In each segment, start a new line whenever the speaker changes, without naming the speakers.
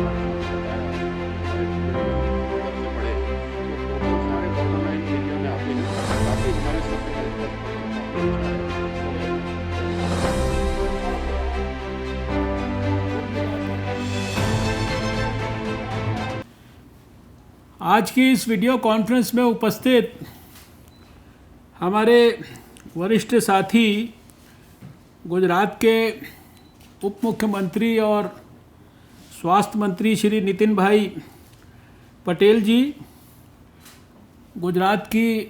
बताया सबसे बड़े तो टोटल सारे बॉर्डर लाइन एरिया में आते हैं, काफ़ी हमारे सबसे काफ़ी अच्छा है।
आज की इस वीडियो कॉन्फ्रेंस में उपस्थित हमारे वरिष्ठ साथी गुजरात के उप मुख्यमंत्री और स्वास्थ्य मंत्री श्री नितिन भाई पटेल जी, गुजरात की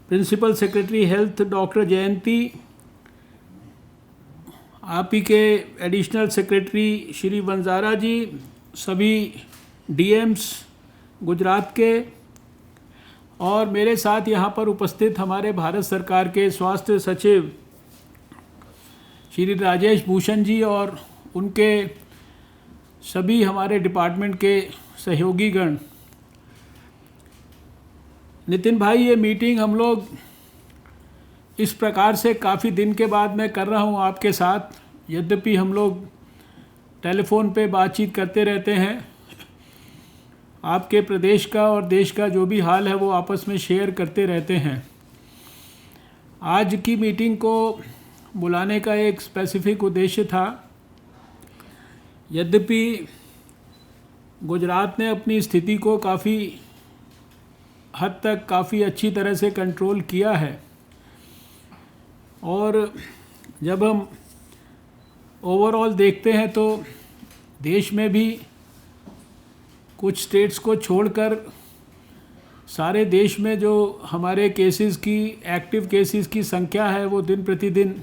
प्रिंसिपल सेक्रेटरी हेल्थ डॉक्टर जयंती, आप ही के एडिशनल सेक्रेटरी श्री वंजारा जी, सभी डीएम्स गुजरात के, और मेरे साथ यहाँ पर उपस्थित हमारे भारत सरकार के स्वास्थ्य सचिव श्री राजेश भूषण जी और उनके सभी हमारे डिपार्टमेंट के सहयोगीगण। नितिन भाई, ये मीटिंग हम लोग इस प्रकार से काफ़ी दिन के बाद मैं कर रहा हूँ आपके साथ। यद्यपि हम लोग टेलीफोन पे बातचीत करते रहते हैं, आपके प्रदेश का और देश का जो भी हाल है वो आपस में शेयर करते रहते हैं। आज की मीटिंग को बुलाने का एक स्पेसिफिक उद्देश्य था। यद्यपि गुजरात ने अपनी स्थिति को काफ़ी हद तक काफ़ी अच्छी तरह से कंट्रोल किया है, और जब हम ओवरऑल देखते हैं तो देश में भी कुछ स्टेट्स को छोड़कर सारे देश में जो हमारे केसेस की, एक्टिव केसेस की संख्या है वो दिन प्रतिदिन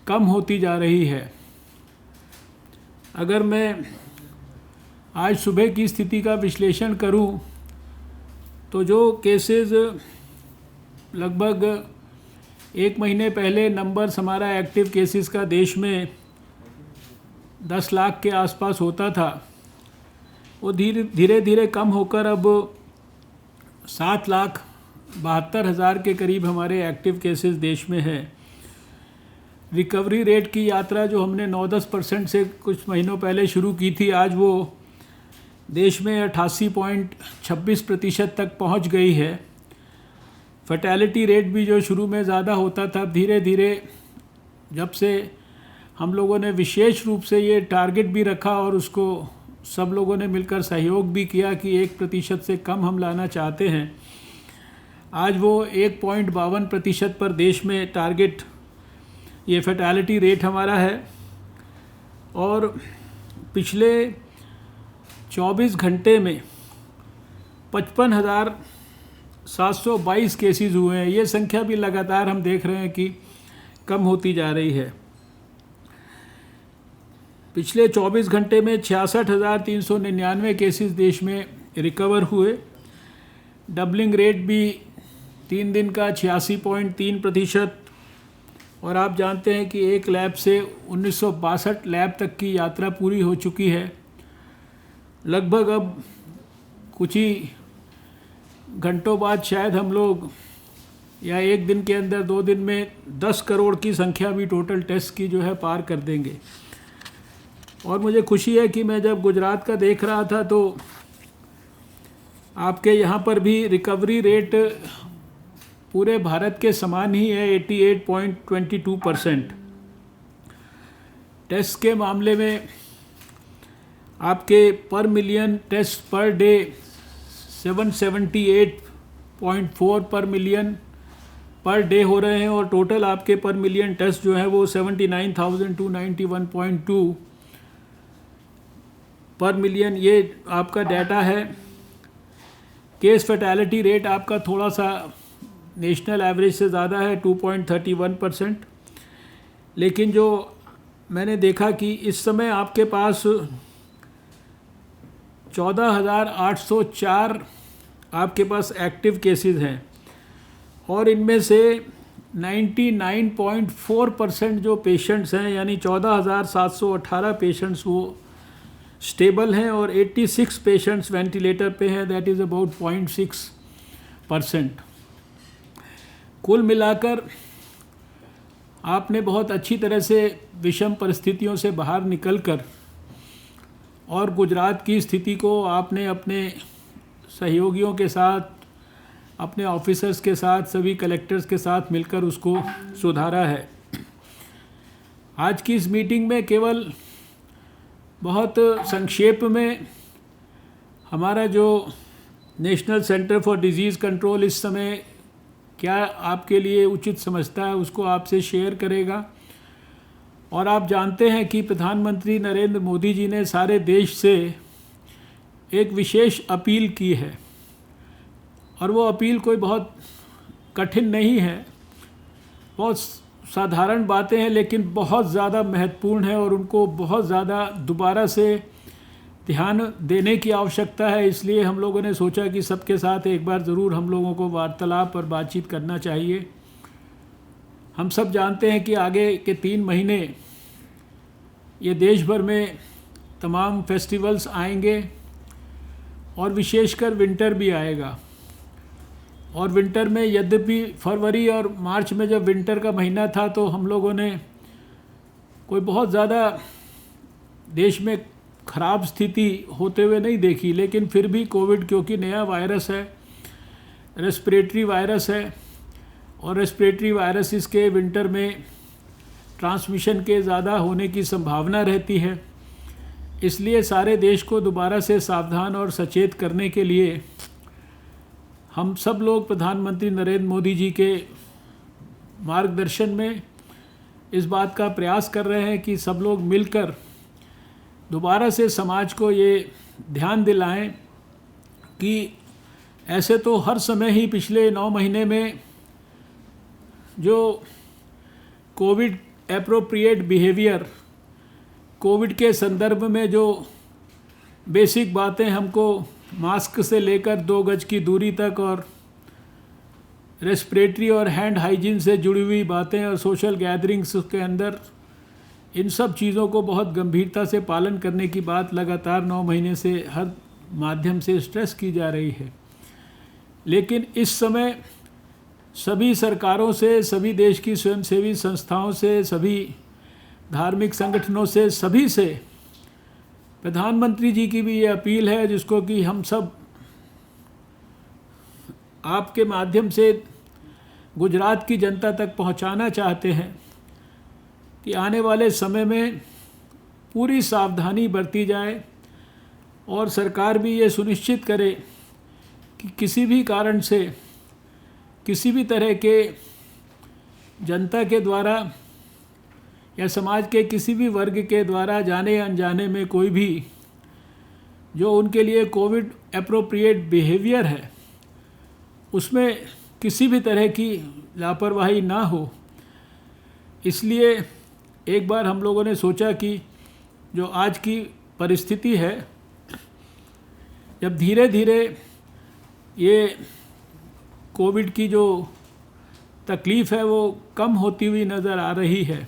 कम होती जा रही है। अगर मैं आज सुबह की स्थिति का विश्लेषण करूं तो जो केसेस लगभग एक महीने पहले नंबर्स हमारा एक्टिव केसेस का देश में 10 लाख के आसपास होता था, वो धीरे धीरे कम होकर अब 7,72,000 के करीब हमारे एक्टिव केसेस देश में है। रिकवरी रेट की यात्रा जो हमने 9-10% से कुछ महीनों पहले शुरू की थी, आज वो देश में 88.26% तक पहुंच गई है। फर्टेलिटी रेट भी जो शुरू में ज़्यादा होता था, धीरे धीरे जब से हम लोगों ने विशेष रूप से ये टारगेट भी रखा और उसको सब लोगों ने मिलकर सहयोग भी किया कि 1% से कम हम लाना चाहते हैं, आज वो 1.52% पर देश में टारगेट ये फर्टेलिटी रेट हमारा है। और पिछले 24 घंटे में 55,722 केसेस हुए हैं। ये संख्या भी लगातार हम देख रहे हैं कि कम होती जा रही है। पिछले 24 घंटे में 66,399 केसेस देश में रिकवर हुए। डबलिंग रेट भी 3 दिन का 86.3%, और आप जानते हैं कि एक लैब से 1962 लैब तक की यात्रा पूरी हो चुकी है। लगभग अब कुछ ही घंटों बाद शायद हम लोग या एक दिन के अंदर 2 दिन में 10 करोड़ की संख्या भी टोटल टेस्ट की जो है पार कर देंगे। और मुझे खुशी है कि मैं जब गुजरात का देख रहा था तो आपके यहाँ पर भी रिकवरी रेट पूरे भारत के समान ही है, 88.22%। टेस्ट के मामले में आपके पर मिलियन टेस्ट पर डे 778.4 पर मिलियन पर डे हो रहे हैं, और टोटल आपके पर मिलियन टेस्ट जो है वो 79,291.2 पर मिलियन, ये आपका डाटा है। केस फर्टेलिटी रेट आपका थोड़ा सा नेशनल एवरेज से ज़्यादा है, 2.31%। लेकिन जो मैंने देखा कि इस समय आपके पास 14,804 आपके पास एक्टिव केसेस हैं, और इनमें से 99.4% जो पेशेंट्स हैं, यानी 14,718 पेशेंट्स वो स्टेबल हैं, और 86 पेशेंट्स वेंटिलेटर पे हैं, दैट इज़ अबाउट 0.6%। कुल मिलाकर आपने बहुत अच्छी तरह से विषम परिस्थितियों से बाहर निकलकर और गुजरात की स्थिति को आपने अपने सहयोगियों के साथ, अपने ऑफिसर्स के साथ, सभी कलेक्टर्स के साथ मिलकर उसको सुधारा है। आज की इस मीटिंग में केवल बहुत संक्षेप में हमारा जो national centre for disease control इस समय क्या आपके लिए उचित समझता है उसको आपसे शेयर करेगा। और आप जानते हैं कि प्रधानमंत्री नरेंद्र मोदी जी ने सारे देश से एक विशेष अपील की है, और वो अपील कोई बहुत कठिन नहीं है, बहुत साधारण बातें हैं लेकिन बहुत ज़्यादा महत्वपूर्ण है और उनको बहुत ज़्यादा दोबारा से ध्यान देने की आवश्यकता है। इसलिए हम लोगों ने सोचा कि सबके साथ एक बार ज़रूर हम लोगों को वार्तालाप और बातचीत करना चाहिए। हम सब जानते हैं कि आगे के 3 महीने ये देश भर में तमाम फेस्टिवल्स आएंगे और विशेषकर विंटर भी आएगा। और विंटर में यद्यपि फरवरी और मार्च में जब विंटर का महीना था तो हम लोगों ने कोई बहुत ज़्यादा देश में ख़राब स्थिति होते हुए नहीं देखी, लेकिन फिर भी कोविड क्योंकि नया वायरस है, रेस्पिरेटरी वायरस है, और रेस्पिरेटरी वायरसेस के विंटर में ट्रांसमिशन के ज़्यादा होने की संभावना रहती है। इसलिए सारे देश को दोबारा से सावधान और सचेत करने के लिए हम सब लोग प्रधानमंत्री नरेंद्र मोदी जी के मार्गदर्शन में इस बात का प्रयास कर रहे हैं कि सब लोग मिलकर दोबारा से समाज को ये ध्यान दिलाएं कि ऐसे तो हर समय ही पिछले 9 महीने में जो कोविड एप्रोप्रिएट बिहेवियर, कोविड के संदर्भ में जो बेसिक बातें हमको मास्क से लेकर 2 गज की दूरी तक और रेस्पिरेटरी और हैंड हाइजीन से जुड़ी हुई बातें और सोशल गैदरिंग्स के अंदर इन सब चीज़ों को बहुत गंभीरता से पालन करने की बात लगातार 9 महीने से हर माध्यम से स्ट्रेस की जा रही है। लेकिन इस समय सभी सरकारों से, सभी देश की स्वयंसेवी संस्थाओं से, सभी धार्मिक संगठनों से, सभी से प्रधानमंत्री जी की भी ये अपील है जिसको कि हम सब आपके माध्यम से गुजरात की जनता तक पहुंचाना चाहते हैं कि आने वाले समय में पूरी सावधानी बरती जाए और सरकार भी ये सुनिश्चित करे कि किसी भी कारण से, किसी भी तरह के जनता के द्वारा या समाज के किसी भी वर्ग के द्वारा जाने अनजाने में कोई भी जो उनके लिए कोविड एप्रोप्रिएट बिहेवियर है उसमें किसी भी तरह की लापरवाही ना हो। इसलिए एक बार हम लोगों ने सोचा कि जो आज की परिस्थिति है, जब धीरे धीरे ये कोविड की जो तकलीफ़ है वो कम होती हुई नज़र आ रही है,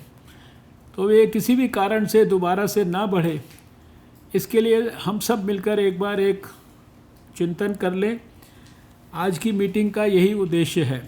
तो ये किसी भी कारण से दोबारा से ना बढ़े, इसके लिए हम सब मिलकर एक बार एक चिंतन कर लें। आज की मीटिंग का यही उद्देश्य है।